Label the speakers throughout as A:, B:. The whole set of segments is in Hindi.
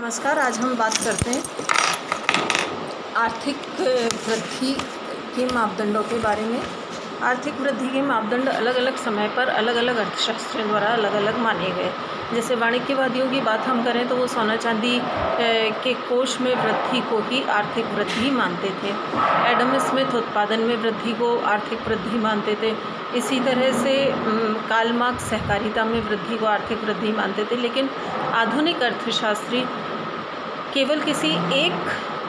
A: नमस्कार। आज हम बात करते हैं आर्थिक वृद्धि के मापदंडों के बारे में। आर्थिक वृद्धि के मापदंड अलग अलग समय पर अलग अलग अर्थशास्त्रियों द्वारा अलग अलग माने गए। जैसे वाणिज्यवादियों की बात हम करें तो वो सोना चांदी के कोष में वृद्धि को ही आर्थिक वृद्धि मानते थे। एडम स्मिथ उत्पादन में वृद्धि को आर्थिक वृद्धि मानते थे। इसी तरह से कार्ल मार्क्स सहकारिता में वृद्धि को आर्थिक वृद्धि मानते थे। लेकिन आधुनिक अर्थशास्त्री केवल किसी एक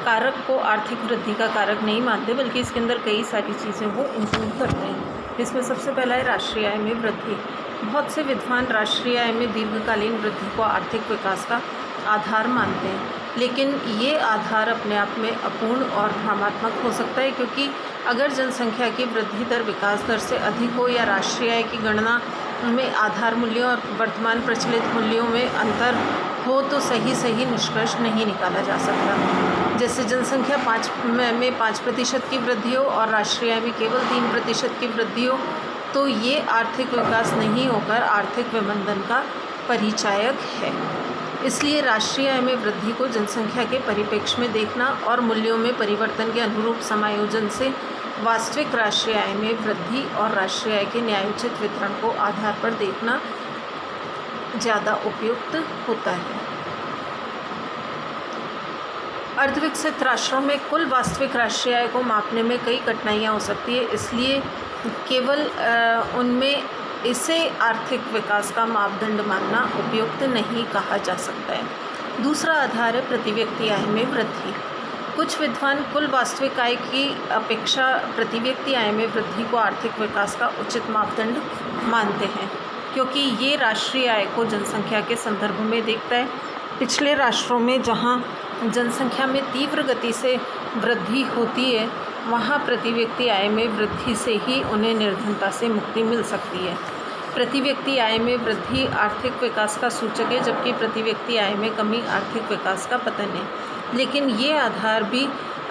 A: कारक को आर्थिक वृद्धि का कारक नहीं मानते, बल्कि इसके अंदर कई सारी चीज़ें वो इंक्लूड करते हैं। इसमें सबसे पहला है राष्ट्रीय आय में वृद्धि। बहुत से विद्वान राष्ट्रीय आय में दीर्घकालीन वृद्धि को आर्थिक विकास का आधार मानते हैं, लेकिन ये आधार अपने आप में अपूर्ण और भ्रमात्मक हो सकता है, क्योंकि अगर जनसंख्या की वृद्धि दर विकास दर से अधिक हो या राष्ट्रीय आय की गणना में आधार मूल्यों और वर्तमान प्रचलित मूल्यों में अंतर हो तो सही निष्कर्ष नहीं निकाला जा सकता। जैसे जनसंख्या 5% की वृद्धि हो और राष्ट्रीय आय में केवल 3% की वृद्धि हो तो ये आर्थिक विकास नहीं होकर आर्थिक विमंदन का परिचायक है। इसलिए राष्ट्रीय आय में वृद्धि को जनसंख्या के परिप्रेक्ष्य में देखना और मूल्यों में परिवर्तन के अनुरूप समायोजन से वास्तविक राष्ट्रीय आय में वृद्धि और राष्ट्रीय आय के न्यायोचित वितरण को आधार पर देखना ज़्यादा उपयुक्त होता है। अर्धविकसित राष्ट्रों में कुल वास्तविक राष्ट्रीय आय को मापने में कई कठिनाइयाँ हो सकती है, इसलिए केवल उनमें इसे आर्थिक विकास का मापदंड मानना उपयुक्त नहीं कहा जा सकता है। दूसरा आधार है प्रति व्यक्ति आय में वृद्धि। कुछ विद्वान कुल वास्तविक आय की अपेक्षा प्रति व्यक्ति आय में वृद्धि को आर्थिक विकास का उचित मापदंड मानते हैं, क्योंकि ये राष्ट्रीय आय को जनसंख्या के संदर्भ में देखता है। पिछले राष्ट्रों में जहाँ जनसंख्या में तीव्र गति से वृद्धि होती है, वहाँ प्रति व्यक्ति आय में वृद्धि से ही उन्हें निर्धनता से मुक्ति मिल सकती है। प्रति व्यक्ति आय में वृद्धि आर्थिक विकास का सूचक है, जबकि प्रति व्यक्ति आय में कमी आर्थिक विकास का पतन है। लेकिन ये आधार भी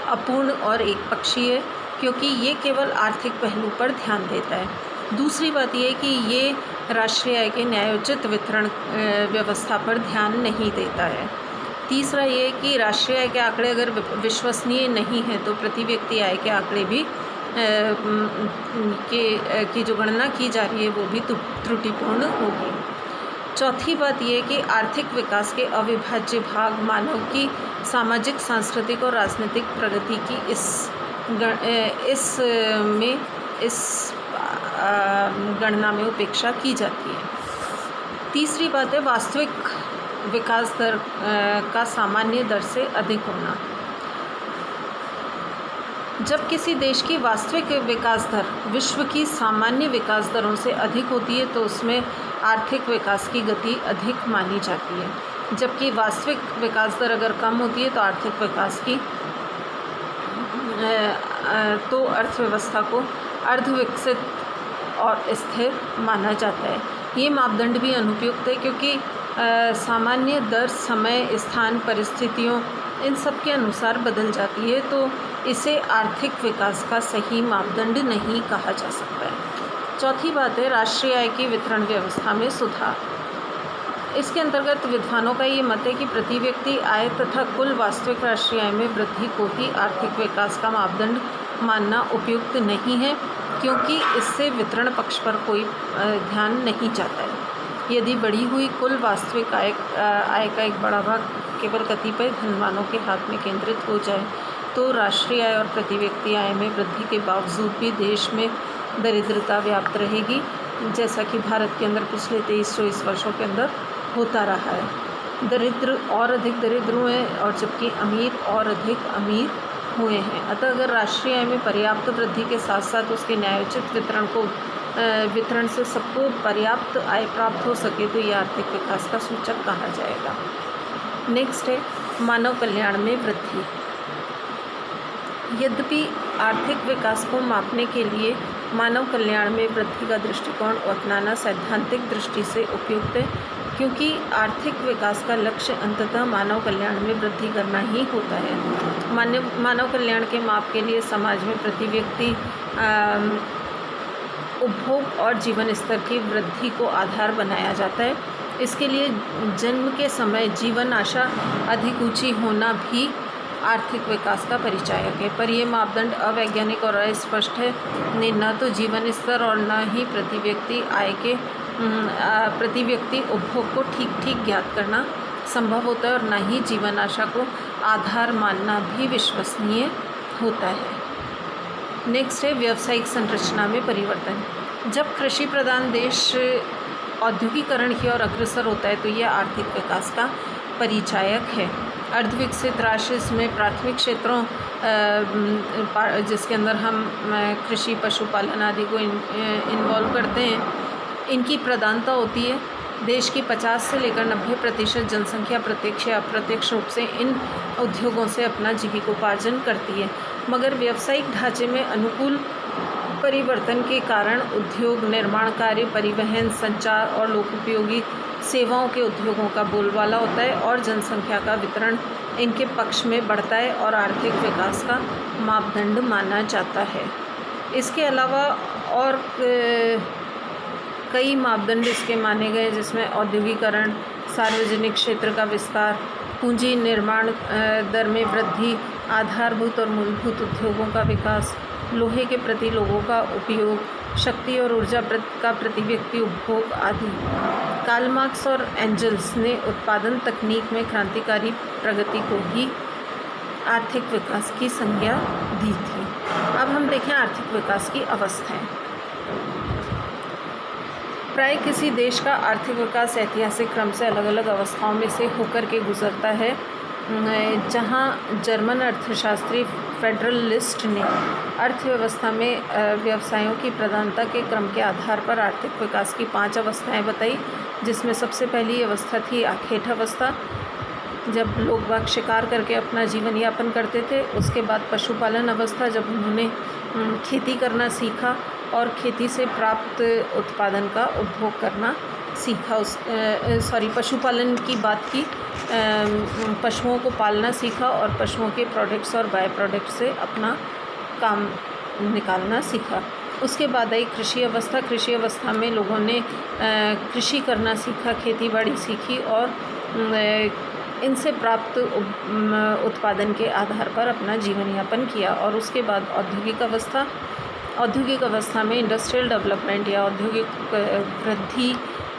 A: अपूर्ण और एकपक्षीय है, क्योंकि ये केवल आर्थिक पहलू पर ध्यान देता है। दूसरी बात यह है कि ये राष्ट्रीय आय के न्यायोचित वितरण व्यवस्था पर ध्यान नहीं देता है। तीसरा ये है कि राष्ट्रीय आय के आंकड़े अगर विश्वसनीय नहीं हैं तो प्रति व्यक्ति आय के आंकड़े भी की जो गणना की जा रही है वो भी त्रुटिपूर्ण होगी। चौथी बात यह है कि आर्थिक विकास के अविभाज्य भाग मानव की सामाजिक, सांस्कृतिक और राजनीतिक प्रगति की इस गणना में उपेक्षा की जाती है। तीसरी बात है वास्तविक विकास दर का सामान्य दर से अधिक होना। जब किसी देश की वास्तविक विकास दर विश्व की सामान्य विकास दरों से अधिक होती है तो उसमें आर्थिक विकास की गति अधिक मानी जाती है, जबकि वास्तविक विकास दर अगर कम होती है तो आर्थिक विकास की तो अर्थव्यवस्था को अर्धविकसित और स्थिर माना जाता है। ये मापदंड भी अनुपयुक्त है, क्योंकि सामान्य दर समय, स्थान, परिस्थितियों इन सब के अनुसार बदल जाती है, तो इसे आर्थिक विकास का सही मापदंड नहीं कहा जा सकता है। चौथी बात है राष्ट्रीय आय की वितरण व्यवस्था में सुधार। इसके अंतर्गत विद्वानों का ये मत है कि प्रति व्यक्ति आय तथा कुल वास्तविक राष्ट्रीय आय में वृद्धि को ही आर्थिक विकास का मापदंड मानना उपयुक्त नहीं है, क्योंकि इससे वितरण पक्ष पर कोई ध्यान नहीं जाता है। यदि बढ़ी हुई कुल वास्तविक आय का एक बड़ा भाग केवल कतिपय धनवानों के हाथ में केंद्रित हो जाए तो राष्ट्रीय आय और प्रति व्यक्ति आय में वृद्धि के बावजूद भी देश में दरिद्रता व्याप्त रहेगी, जैसा कि भारत के अंदर पिछले 23-24 वर्षों के अंदर होता रहा है। दरिद्र और अधिक दरिद्र हुए हैं और जबकि अमीर और अधिक अमीर हुए हैं। अतः अगर राष्ट्रीय आय में पर्याप्त वृद्धि के साथ साथ उसके न्यायोचित वितरण से सबको पर्याप्त आय प्राप्त हो सके तो यह आर्थिक विकास का सूचक कहा जाएगा। नेक्स्ट है मानव कल्याण में वृद्धि। यद्यपि आर्थिक विकास को मापने के लिए मानव कल्याण में वृद्धि का दृष्टिकोण अपनाना सैद्धांतिक दृष्टि से उपयुक्त है, क्योंकि आर्थिक विकास का लक्ष्य अंततः मानव कल्याण में वृद्धि करना ही होता है। मानव कल्याण के माप के लिए समाज में प्रति व्यक्ति उपभोग और जीवन स्तर की वृद्धि को आधार बनाया जाता है। इसके लिए जन्म के समय जीवन आशा अधिक ऊंची होना भी आर्थिक विकास का परिचायक है, पर यह मापदंड अवैज्ञानिक और अस्पष्ट है। न तो जीवन स्तर और न ही प्रति व्यक्ति उपभोग को ठीक ज्ञात करना संभव होता है और न ही जीवन आशा को आधार मानना भी विश्वसनीय होता है। नेक्स्ट है व्यावसायिक संरचना में परिवर्तन। जब कृषि प्रधान देश औद्योगिकरण की ओर अग्रसर होता है तो यह आर्थिक विकास का परिचायक है। अर्धविकसित राष्ट्र इसमें प्राथमिक क्षेत्रों जिसके अंदर हम कृषि पशुपालन आदि को इन्वॉल्व करते हैं, इनकी प्रधानता होती है। देश की 50 से लेकर 90% जनसंख्या प्रत्यक्ष या अप्रत्यक्ष रूप से इन उद्योगों से अपना जीविकोपार्जन करती है, मगर व्यावसायिक ढांचे में अनुकूल परिवर्तन के कारण उद्योग, निर्माण कार्य, परिवहन, संचार और लोकोपयोगी सेवाओं के उद्योगों का बोलबाला होता है और जनसंख्या का वितरण इनके पक्ष में बढ़ता है और आर्थिक विकास का मापदंड माना जाता है। इसके अलावा और कई मापदंड इसके माने गए, जिसमें औद्योगिकरण, सार्वजनिक क्षेत्र का विस्तार, पूंजी निर्माण दर में वृद्धि, आधारभूत और मूलभूत उद्योगों का विकास, लोहे के प्रति लोगों का उपयोग, शक्ति और ऊर्जा का प्रति व्यक्ति उपभोग आदि। कार्ल मार्क्स और एंजल्स ने उत्पादन तकनीक में क्रांतिकारी प्रगति को ही आर्थिक विकास की संज्ञा दी थी। अब हम देखें आर्थिक विकास की अवस्थाएं। प्राय किसी देश का आर्थिक विकास ऐतिहासिक क्रम से अलग अलग अवस्थाओं में से होकर के गुजरता है। जहां जर्मन अर्थशास्त्री फेडरलिस्ट ने अर्थव्यवस्था में व्यवसायों की प्रधानता के क्रम के आधार पर आर्थिक विकास की 5 अवस्थाएं बताई, जिसमें सबसे पहली अवस्था थी आखेट अवस्था, जब लोग बाग शिकार करके अपना जीवन यापन करते थे। उसके बाद पशुपालन अवस्था, जब उन्होंने खेती करना सीखा और खेती से प्राप्त उत्पादन का उपभोग करना सीखा। पशुपालन की बात की, पशुओं को पालना सीखा और पशुओं के प्रोडक्ट्स और बाय प्रोडक्ट से अपना काम निकालना सीखा। उसके बाद आई कृषि अवस्था। कृषि अवस्था में लोगों ने कृषि करना सीखा, खेती बाड़ी सीखी और इनसे प्राप्त उत्पादन के आधार पर अपना जीवन यापन किया। और उसके बाद औद्योगिक अवस्था। औद्योगिक अवस्था में इंडस्ट्रियल डेवलपमेंट या औद्योगिक वृद्धि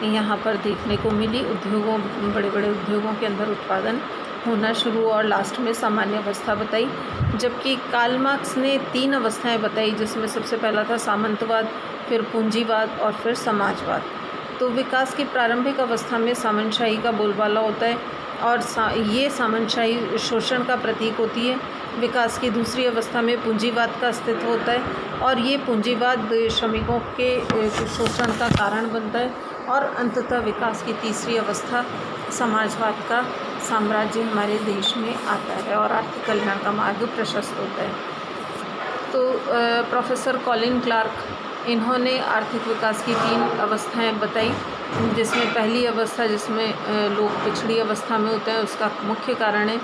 A: यहाँ पर देखने को मिली। बड़े बड़े उद्योगों के अंदर उत्पादन होना शुरू, और लास्ट में सामान्य अवस्था बताई। जबकि कार्ल मार्क्स ने 3 अवस्थाएं बताई, जिसमें सबसे पहला था सामंतवाद, फिर पूंजीवाद और फिर समाजवाद। तो विकास की प्रारंभिक अवस्था में सामंतशाही का बोलबाला होता है और ये सामंतशाही शोषण का प्रतीक होती है। विकास की दूसरी अवस्था में पूंजीवाद का अस्तित्व होता है और ये पूंजीवाद श्रमिकों के शोषण का कारण बनता है। और अंततः विकास की तीसरी अवस्था समाजवाद का साम्राज्य हमारे देश में आता है और आर्थिक कल्याण का मार्ग प्रशस्त होता है। तो प्रोफेसर कॉलिन क्लार्क, इन्होंने आर्थिक विकास की 3 अवस्थाएं बताई, जिसमें पहली अवस्था जिसमें लोग पिछड़ी अवस्था में होते हैं, उसका मुख्य कारण है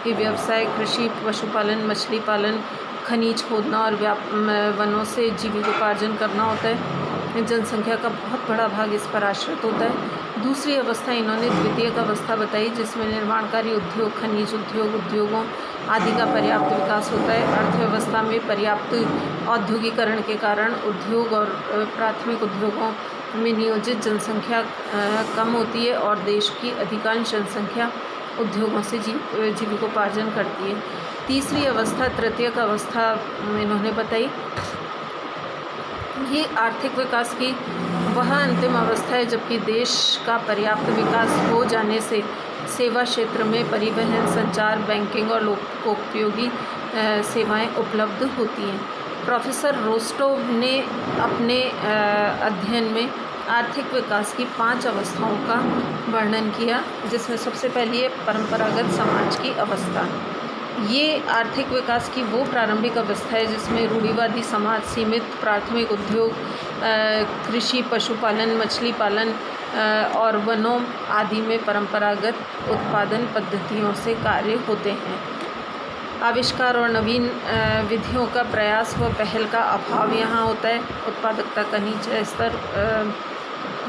A: कि व्यवसाय कृषि, पशुपालन, मछली पालन, खनिज खोदना और वनों से जीविकोपार्जन करना होता है। जनसंख्या का बहुत बड़ा भाग इस पर आश्रित होता है। दूसरी अवस्था इन्होंने द्वितीयक अवस्था बताई, जिसमें निर्माणकारी उद्योग, खनिज उद्योगों आदि का पर्याप्त विकास होता है। अर्थव्यवस्था में पर्याप्त औद्योगिकरण के कारण उद्योग और प्राथमिक उद्योगों में नियोजित जनसंख्या कम होती है और देश की अधिकांश जनसंख्या उद्योगों से जीविकोपार्जन करती है। तीसरी अवस्था तृतीयक अवस्था इन्होंने बताई। ये आर्थिक विकास की वह अंतिम अवस्था है जबकि देश का पर्याप्त विकास हो जाने से सेवा क्षेत्र में परिवहन, संचार, बैंकिंग और लोकोपयोगी सेवाएं उपलब्ध होती हैं। प्रोफेसर रोस्टोव ने अपने अध्ययन में आर्थिक विकास की 5 अवस्थाओं का वर्णन किया, जिसमें सबसे पहली है परंपरागत समाज की अवस्था। ये आर्थिक विकास की वो प्रारंभिक अवस्था है जिसमें रूढ़िवादी समाज सीमित प्राथमिक उद्योग, कृषि, पशुपालन, मछली पालन और वनों आदि में परंपरागत उत्पादन पद्धतियों से कार्य होते हैं। आविष्कार और नवीन विधियों का प्रयास व पहल का अभाव यहाँ होता है। उत्पादकता का नीचा स्तर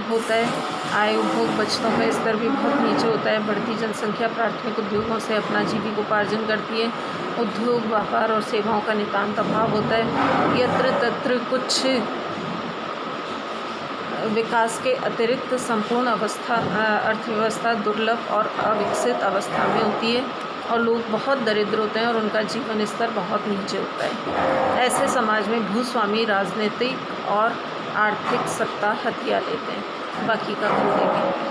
A: होता है। आय उपभोग बचतों का स्तर भी बहुत नीचे होता है। बढ़ती जनसंख्या प्राथमिक उद्योगों से अपना जीविकोपार्जन करती है। उद्योग, व्यापार और सेवाओं का नितांत अभाव होता है। यत्र तत्र कुछ विकास के अतिरिक्त संपूर्ण अर्थव्यवस्था दुर्लभ और अविकसित अवस्था में होती है और लोग बहुत दरिद्र होते हैं और उनका जीवन स्तर बहुत नीचे होता है। ऐसे समाज में भूस्वामी राजनीतिक और आर्थिक सत्ता हथिया लेते हैं। बाकी का कल देखेंगे।